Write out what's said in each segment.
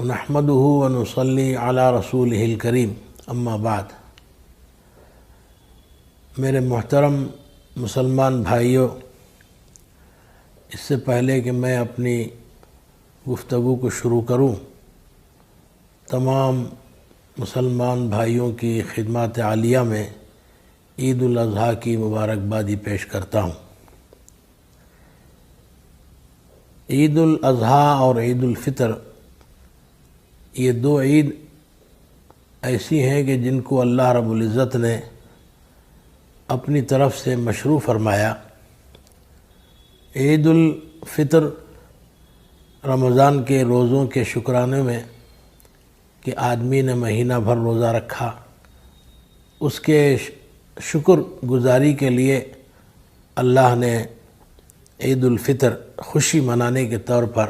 نحمده ونصلي على رسوله الکریم اما بعد۔ میرے محترم مسلمان بھائیوں، اس سے پہلے کہ میں اپنی گفتگو کو شروع کروں، تمام مسلمان بھائیوں کی خدمات عالیہ میں عید الاضحیٰ کی مبارکبادی پیش کرتا ہوں۔ عید الاضحیٰ اور عید الفطر یہ دو عید ایسی ہیں کہ جن کو اللہ رب العزت نے اپنی طرف سے مشروع فرمایا۔ عید الفطر رمضان کے روزوں کے شکرانے میں کہ آدمی نے مہینہ بھر روزہ رکھا، اس کے شکر گزاری کے لیے اللہ نے عید الفطر خوشی منانے کے طور پر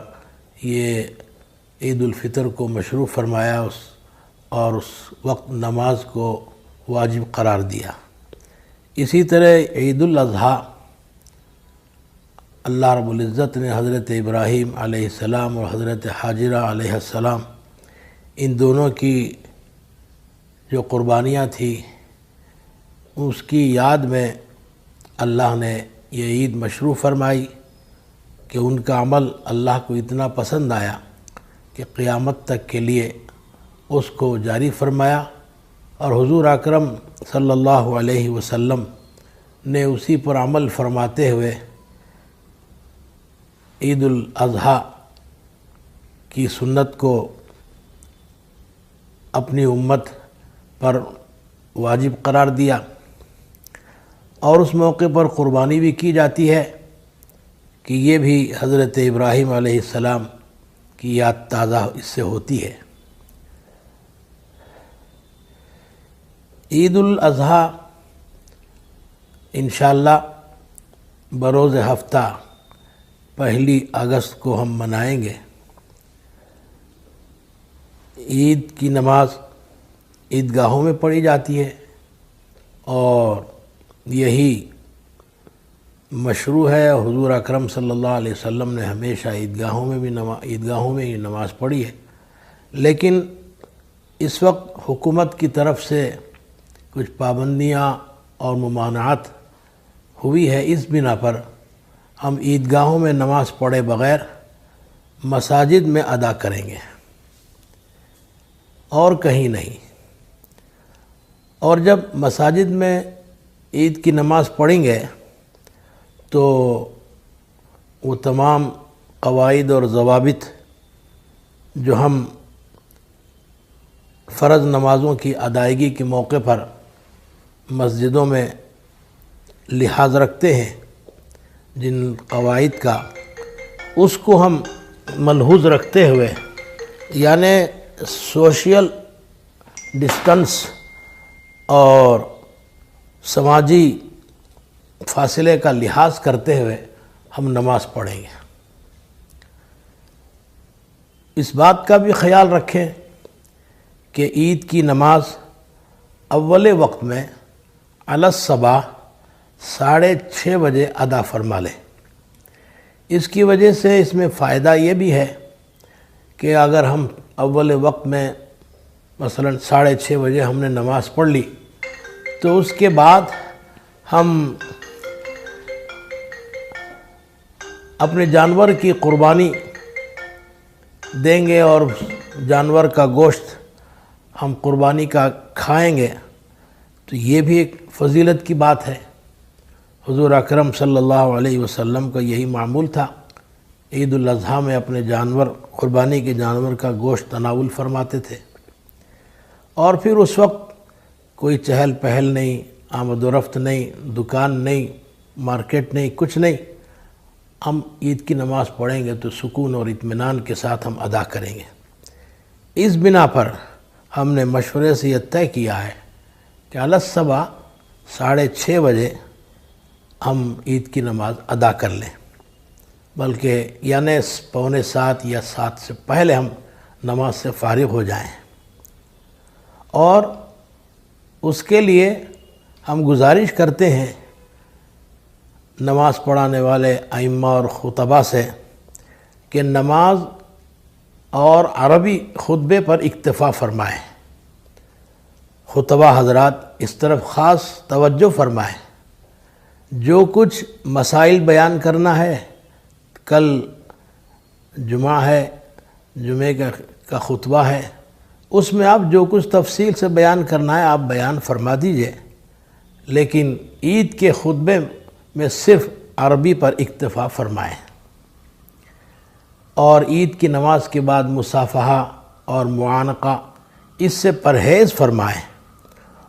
یہ عید الفطر کو مشروع فرمایا اور اس وقت نماز کو واجب قرار دیا۔ اسی طرح عید الاضحیٰ اللہ رب العزت نے حضرت ابراہیم علیہ السلام اور حضرت حاجرہ علیہ السلام ان دونوں کی جو قربانیاں تھیں اس کی یاد میں اللہ نے یہ عید مشروع فرمائی کہ ان کا عمل اللہ کو اتنا پسند آیا کہ قیامت تک کے لیے اس کو جاری فرمایا، اور حضور اکرم صلی اللہ علیہ وسلم نے اسی پر عمل فرماتے ہوئے عید الاضحیٰ کی سنت کو اپنی امت پر واجب قرار دیا، اور اس موقع پر قربانی بھی کی جاتی ہے کہ یہ بھی حضرت ابراہیم علیہ السلام کی یاد تازہ اس سے ہوتی ہے۔ عید الاضحیٰ انشاءاللہ بروز ہفتہ 1 اگست کو ہم منائیں گے۔ عید کی نماز عیدگاہوں میں پڑھی جاتی ہے، اور یہی مشروع ہے۔ حضور اکرم صلی اللہ علیہ وسلم نے ہمیشہ عیدگاہوں میں ہی نماز پڑھی ہے، لیکن اس وقت حکومت کی طرف سے کچھ پابندیاں اور ممانعات ہوئی ہے، اس بنا پر ہم عیدگاہوں میں نماز پڑھے بغیر مساجد میں ادا کریں گے اور کہیں نہیں۔ اور جب مساجد میں عید کی نماز پڑھیں گے تو وہ تمام قواعد اور ضوابط جو ہم فرض نمازوں کی ادائیگی کے موقع پر مسجدوں میں لحاظ رکھتے ہیں، جن قواعد کا، اس کو ہم ملحوظ رکھتے ہوئے، یعنی سوشل ڈسٹنس اور سماجی فاصلے کا لحاظ کرتے ہوئے ہم نماز پڑھیں گے۔ اس بات کا بھی خیال رکھیں کہ عید کی نماز اول وقت میں علی الصباح 6:30 بجے ادا فرما لیں۔ اس کی وجہ سے اس میں فائدہ یہ بھی ہے کہ اگر ہم اول وقت میں مثلا 6:30 بجے ہم نے نماز پڑھ لی تو اس کے بعد ہم اپنے جانور کی قربانی دیں گے اور جانور کا گوشت ہم قربانی کا کھائیں گے، تو یہ بھی ایک فضیلت کی بات ہے۔ حضور اکرم صلی اللہ علیہ وسلم کا یہی معمول تھا، عید الاضحیٰ میں اپنے قربانی کے جانور کا گوشت تناول فرماتے تھے، اور پھر اس وقت کوئی چہل پہل نہیں، آمد و رفت نہیں، دکان نہیں، مارکیٹ نہیں، کچھ نہیں۔ ہم عید کی نماز پڑھیں گے تو سکون اور اطمینان کے ساتھ ہم ادا کریں گے۔ اس بنا پر ہم نے مشورے سے یہ طے کیا ہے کہ علی الصبح 6:30 بجے ہم عید کی نماز ادا کر لیں، بلکہ یعنی 6:45 یا 7 سے پہلے ہم نماز سے فارغ ہو جائیں، اور اس کے لیے ہم گزارش کرتے ہیں نماز پڑھانے والے ائمہ اور خطباء سے کہ نماز اور عربی خطبے پر اکتفا فرمائیں۔ خطبہ حضرات اس طرف خاص توجہ فرمائیں۔ جو کچھ مسائل بیان کرنا ہے، کل جمعہ ہے، جمعے کا خطبہ ہے، اس میں آپ جو کچھ تفصیل سے بیان کرنا ہے آپ بیان فرما دیجئے، لیکن عید کے خطبے میں صرف عربی پر اکتفا فرمائیں، اور عید کی نماز کے بعد مصافحہ اور معانقہ اس سے پرہیز فرمائیں،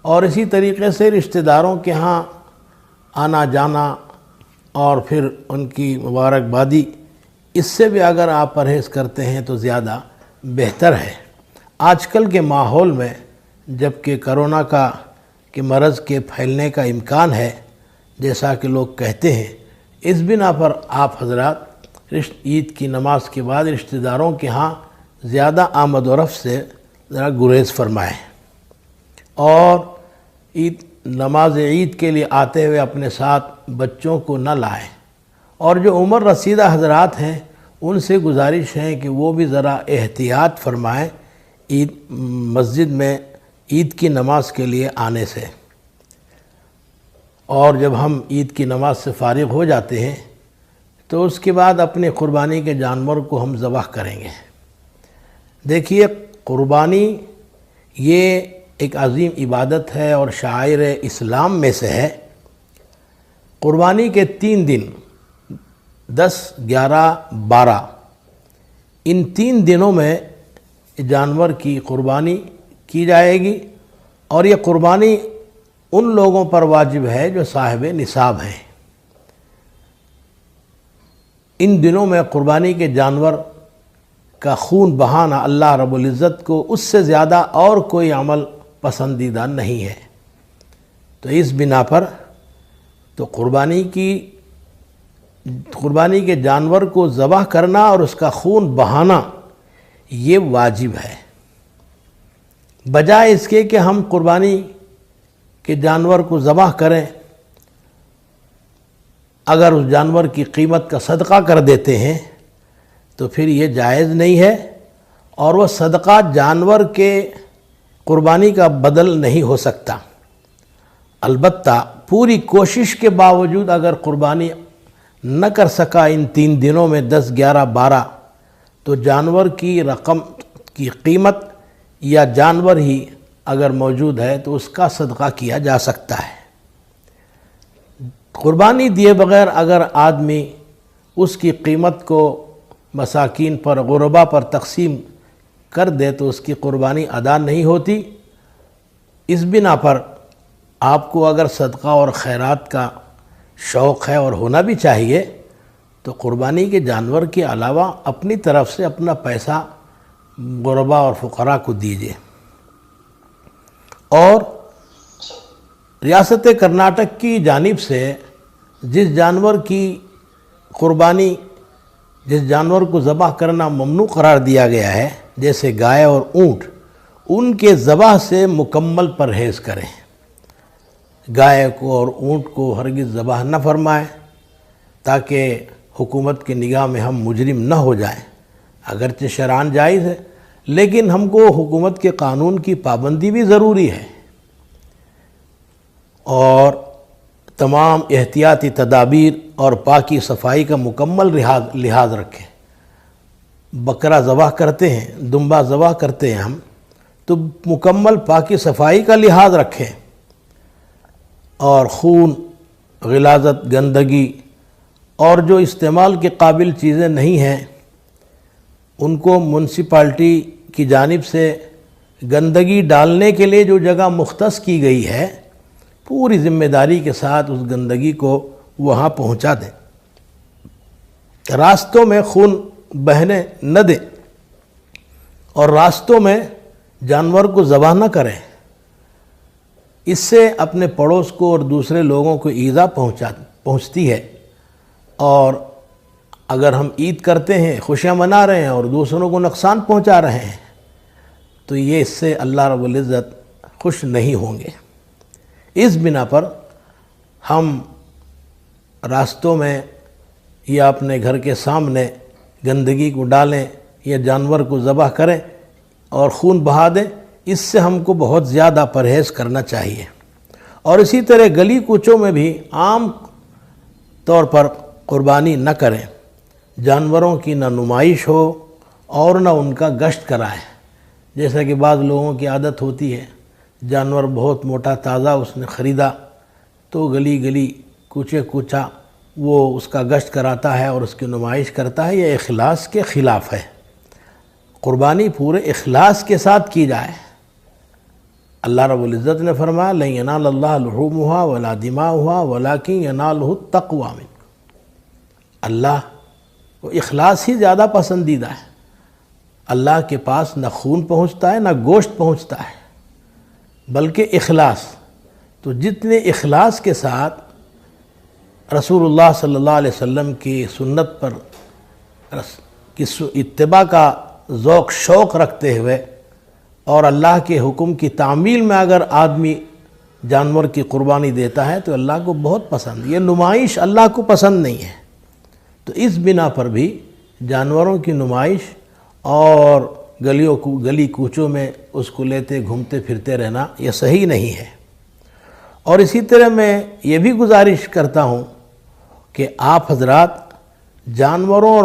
اور اسی طریقے سے رشتہ داروں کے ہاں آنا جانا اور پھر ان کی مبارکبادی، اس سے بھی اگر آپ پرہیز کرتے ہیں تو زیادہ بہتر ہے۔ آج کل کے ماحول میں جب کہ کرونا کے مرض کے پھیلنے کا امکان ہے، جیسا کہ لوگ کہتے ہیں، اس بنا پر آپ حضرات عید کی نماز کے بعد رشتہ داروں کے ہاں زیادہ آمد و رفت سے ذرا گریز فرمائیں، اور نماز عید کے لیے آتے ہوئے اپنے ساتھ بچوں کو نہ لائیں، اور جو عمر رسیدہ حضرات ہیں ان سے گزارش ہے کہ وہ بھی ذرا احتیاط فرمائیں مسجد میں عید کی نماز کے لیے آنے سے۔ اور جب ہم عید کی نماز سے فارغ ہو جاتے ہیں تو اس کے بعد اپنے قربانی کے جانور کو ہم ذبح کریں گے۔ دیکھیے، قربانی یہ ایک عظیم عبادت ہے اور شعائر اسلام میں سے ہے۔ قربانی کے 3 دن 10، 11، 12، ان 3 دنوں میں جانور کی قربانی کی جائے گی، اور یہ قربانی ان لوگوں پر واجب ہے جو صاحب نصاب ہیں۔ ان دنوں میں قربانی کے جانور کا خون بہانا اللہ رب العزت کو اس سے زیادہ اور کوئی عمل پسندیدہ نہیں ہے، تو اس بنا پر تو قربانی کے جانور کو ذبح کرنا اور اس کا خون بہانا یہ واجب ہے، بجائے اس کے کہ ہم قربانی کے جانور کو ذبح کریں، اگر اس جانور کی قیمت کا صدقہ کر دیتے ہیں تو پھر یہ جائز نہیں ہے، اور وہ صدقہ جانور کے قربانی کا بدل نہیں ہو سکتا۔ البتہ پوری کوشش کے باوجود اگر قربانی نہ کر سکا ان 3 دنوں میں 10، 11، 12، تو جانور کی رقم کی قیمت یا جانور ہی اگر موجود ہے تو اس کا صدقہ کیا جا سکتا ہے۔ قربانی دیے بغیر اگر آدمی اس کی قیمت کو مساکین پر، غربا پر تقسیم کر دے تو اس کی قربانی ادا نہیں ہوتی۔ اس بنا پر آپ کو اگر صدقہ اور خیرات کا شوق ہے اور ہونا بھی چاہیے تو قربانی کے جانور کے علاوہ اپنی طرف سے اپنا پیسہ غربا اور فقراء کو دیجیے۔ اور ریاست کرناٹک کی جانب سے جس جانور کی قربانی، جس جانور کو ذبح کرنا ممنوع قرار دیا گیا ہے، جیسے گائے اور اونٹ، ان کے ذبح سے مکمل پرہیز کریں۔ گائے کو اور اونٹ کو ہرگز ذبح نہ فرمائیں تاکہ حکومت کی نگاہ میں ہم مجرم نہ ہو جائیں۔ اگرچہ شرعاً جائز ہے، لیکن ہم کو حکومت کے قانون کی پابندی بھی ضروری ہے، اور تمام احتیاطی تدابیر اور پاکی صفائی کا مکمل لحاظ رکھیں۔ بکرا ذبح کرتے ہیں، دمبا ذبح کرتے ہیں ہم، تو مکمل پاکی صفائی کا لحاظ رکھیں، اور خون، غلاظت، گندگی اور جو استعمال کے قابل چیزیں نہیں ہیں ان کو میونسپلٹی کی جانب سے گندگی ڈالنے کے لیے جو جگہ مختص کی گئی ہے، پوری ذمہ داری کے ساتھ اس گندگی کو وہاں پہنچا دیں۔ راستوں میں خون بہنے نہ دیں، اور راستوں میں جانور کو ذبح نہ کریں، اس سے اپنے پڑوس کو اور دوسرے لوگوں کو ایذا پہنچتی ہے، اور اگر ہم عید کرتے ہیں، خوشیاں منا رہے ہیں اور دوسروں کو نقصان پہنچا رہے ہیں تو یہ اس سے اللہ رب العزت خوش نہیں ہوں گے۔ اس بنا پر ہم راستوں میں یا اپنے گھر کے سامنے گندگی کو ڈالیں یا جانور کو ذبح کریں اور خون بہا دیں، اس سے ہم کو بہت زیادہ پرہیز کرنا چاہیے۔ اور اسی طرح گلی کوچوں میں بھی عام طور پر قربانی نہ کریں، جانوروں کی نہ نمائش ہو اور نہ ان کا گشت کرائیں۔ جیسا کہ بعض لوگوں کی عادت ہوتی ہے، جانور بہت موٹا تازہ اس نے خریدا تو گلی گلی کوچے کوچا وہ اس کا گشت کراتا ہے اور اس کی نمائش کرتا ہے، یہ اخلاص کے خلاف ہے۔ قربانی پورے اخلاص کے ساتھ کی جائے۔ اللہ رب العزت نے فرمایا لَن يَنَالَ اللَّهَ لُحُومُهَا وَلَا دِمَاؤُهَا وَلَكِنْ يَنَالُهُ التَّقْوَىٰ مِنكُمْ۔ اللہ وہ اخلاص ہی زیادہ پسندیدہ ہے۔ اللہ کے پاس نہ خون پہنچتا ہے نہ گوشت پہنچتا ہے، بلکہ اخلاص۔ تو جتنے اخلاص کے ساتھ رسول اللہ صلی اللہ علیہ وسلم کی سنت پر کی اتباع کا ذوق شوق رکھتے ہوئے اور اللہ کے حکم کی تعمیل میں اگر آدمی جانور کی قربانی دیتا ہے تو اللہ کو بہت پسند۔ یہ نمائش اللہ کو پسند نہیں ہے، تو اس بنا پر بھی جانوروں کی نمائش اور گلی کوچوں میں اس کو لیتے گھومتے پھرتے رہنا یہ صحیح نہیں ہے۔ اور اسی طرح میں یہ بھی گزارش کرتا ہوں کہ آپ حضرات جانوروں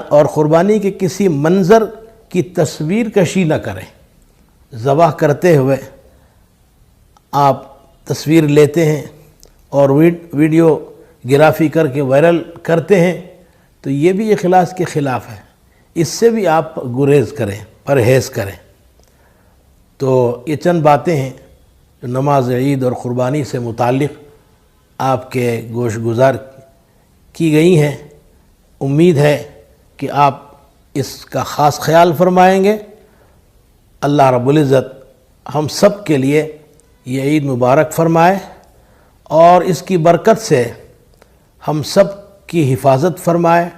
اور قربانی کے کسی منظر کی تصویر کشی نہ کریں۔ ذبح کرتے ہوئے آپ تصویر لیتے ہیں اور ویڈیو گرافی کر کے وائرل کرتے ہیں تو یہ بھی اخلاص کے خلاف ہے، اس سے بھی آپ گریز کریں، پرہیز کریں۔ تو یہ چند باتیں ہیں جو نماز عید اور قربانی سے متعلق آپ کے گوش گزار کی گئی ہیں۔ امید ہے کہ آپ اس کا خاص خیال فرمائیں گے۔ اللہ رب العزت ہم سب کے لیے یہ عید مبارک فرمائے اور اس کی برکت سے ہم سب کی حفاظت فرمائے،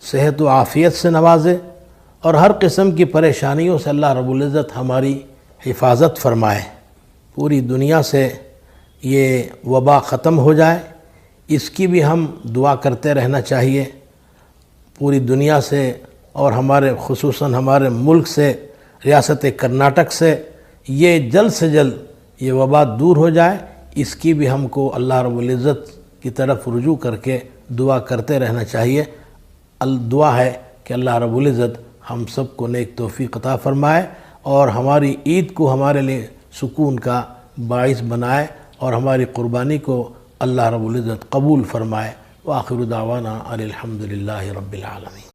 صحت و عافیت سے نوازے اور ہر قسم کی پریشانیوں سے اللہ رب العزت ہماری حفاظت فرمائے۔ پوری دنیا سے یہ وبا ختم ہو جائے، اس کی بھی ہم دعا کرتے رہنا چاہیے۔ پوری دنیا سے اور خصوصاً ہمارے ملک سے، ریاست کرناٹک سے یہ جلد سے جلد یہ وبا دور ہو جائے، اس کی بھی ہم کو اللہ رب العزت کی طرف رجوع کر کے دعا کرتے رہنا چاہیے۔ دعا ہے کہ اللہ رب العزت ہم سب کو نیک توفیق عطا فرمائے اور ہماری عید کو ہمارے لیے سکون کا باعث بنائے اور ہماری قربانی کو اللہ رب العزت قبول فرمائے۔ وآخر دعوانا ان الحمد للہ رب العالمین۔